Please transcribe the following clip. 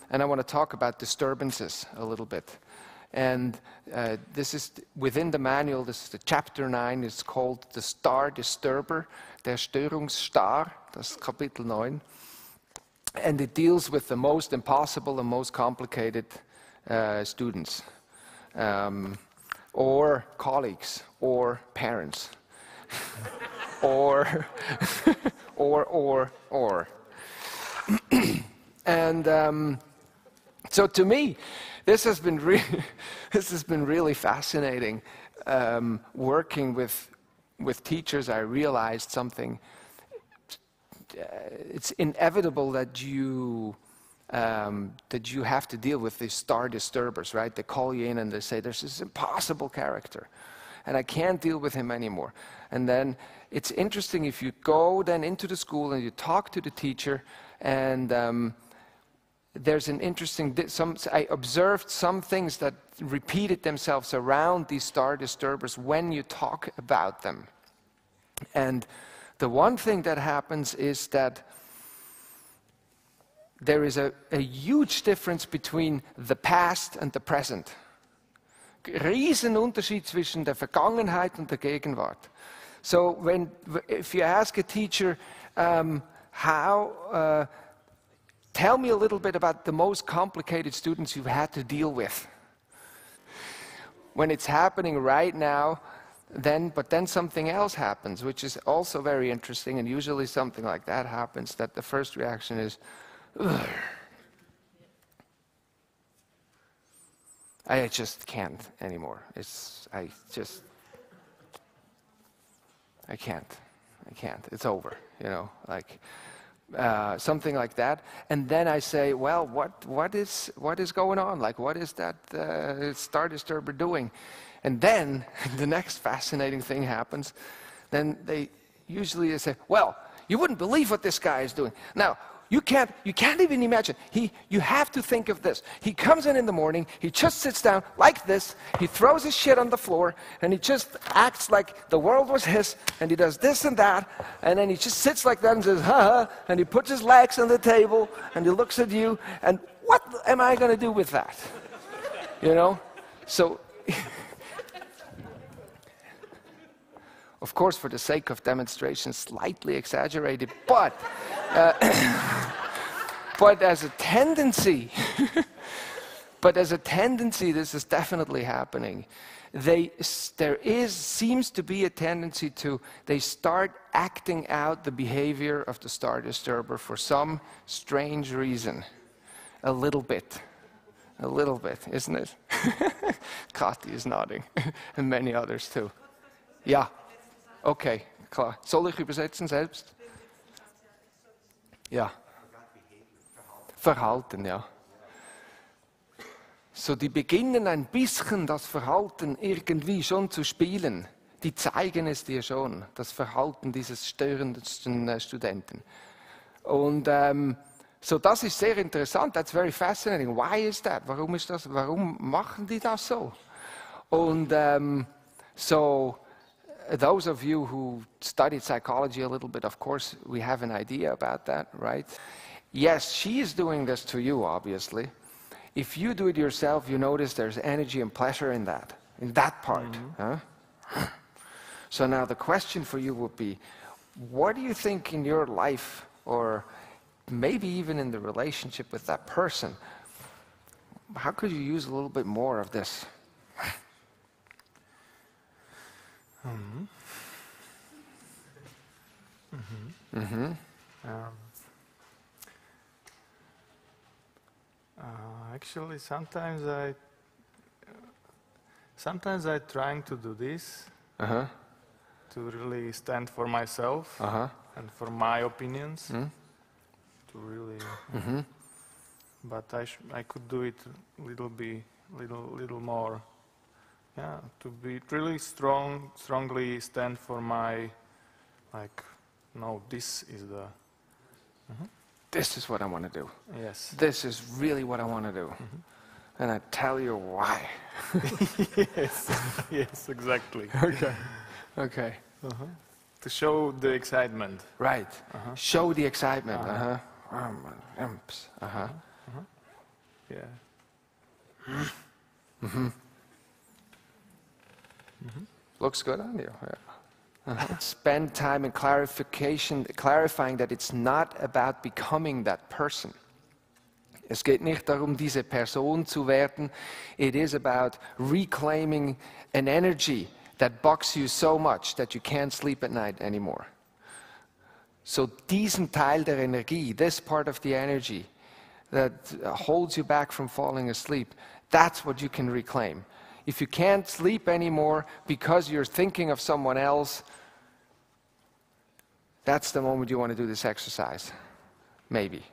and I want to talk about disturbances a little bit. And this is within the manual, this is the chapter 9, it's called the Star Disturber, der Störungsstar, das ist Kapitel 9. And it deals with the most impossible and most complicated students, or colleagues, or parents, or. And so to me, this has been really fascinating. Working with teachers, I realized something. It's inevitable that you have to deal with these star disturbers, right? They call you in and they say, there's this impossible character, and I can't deal with him anymore. And then it's interesting if you go then into the school and you talk to the teacher, and there's an interesting, I observed some things that repeated themselves around these star disturbers when you talk about them. And the one thing that happens is that there is a huge difference between the past and the present. Riesenunterschied zwischen der Vergangenheit und der Gegenwart. So if you ask a teacher, tell me a little bit about the most complicated students you've had to deal with. When it's happening right now, but then something else happens, which is also very interesting, and usually something like that happens, that the first reaction is, ugh. I just can't anymore. I can't. It's over, like something like that. And then I say, well, what is going on? Like, what is that star disturber doing? And then the next fascinating thing happens. Then they usually say, well, you wouldn't believe what this guy is doing. Now, you can't even imagine. You have to think of this. He comes in the morning, he just sits down like this, he throws his shit on the floor, and he just acts like the world was his, and he does this and that, and then he just sits like that and says, ha, and he puts his legs on the table, and he looks at you, and what am I going to do with that? So, of course, for the sake of demonstration, slightly exaggerated, but as a tendency, this is definitely happening. Seems to be a tendency they start acting out the behavior of the star disturber for some strange reason. A little bit, isn't it? Kati is nodding, and many others too. Yeah. Okay, klar. Soll ich übersetzen selbst? Ja. Verhalten, ja. So, die beginnen ein bisschen das Verhalten irgendwie schon zu spielen. Die zeigen es dir schon, das Verhalten dieses störenden Studenten. Und so, das ist sehr interessant. That's very fascinating. Why is that? Warum ist das? Warum machen die das so? Und those of you who studied psychology a little bit, of course, we have an idea about that, right? Yes, she is doing this to you, obviously. If you do it yourself, you notice there's energy and pleasure in that part. Mm-hmm. Huh? So now the question for you would be, what do you think in your life, or maybe even in the relationship with that person, how could you use a little bit more of this? Mm-hmm. Mm-hmm. Actually, sometimes I trying to do this to really stand for myself and for my opinions. To really, but I could do it little more. Yeah, to be really strongly stand for my, no, this is the... This is what I want to do. Yes. This is really what I want to do. And I tell you why. Yes, exactly. Okay. To show the excitement. Right. Show the excitement. Yeah. Looks good on you. Yeah. Spend time in clarifying that it's not about becoming that person. Es geht nicht darum, diese Person zu werden. It is about reclaiming an energy that bugs you so much that you can't sleep at night anymore. So diesen Teil der Energie, this part of the energy that holds you back from falling asleep, that's what you can reclaim. If you can't sleep anymore because you're thinking of someone else, that's the moment you want to do this exercise. Maybe.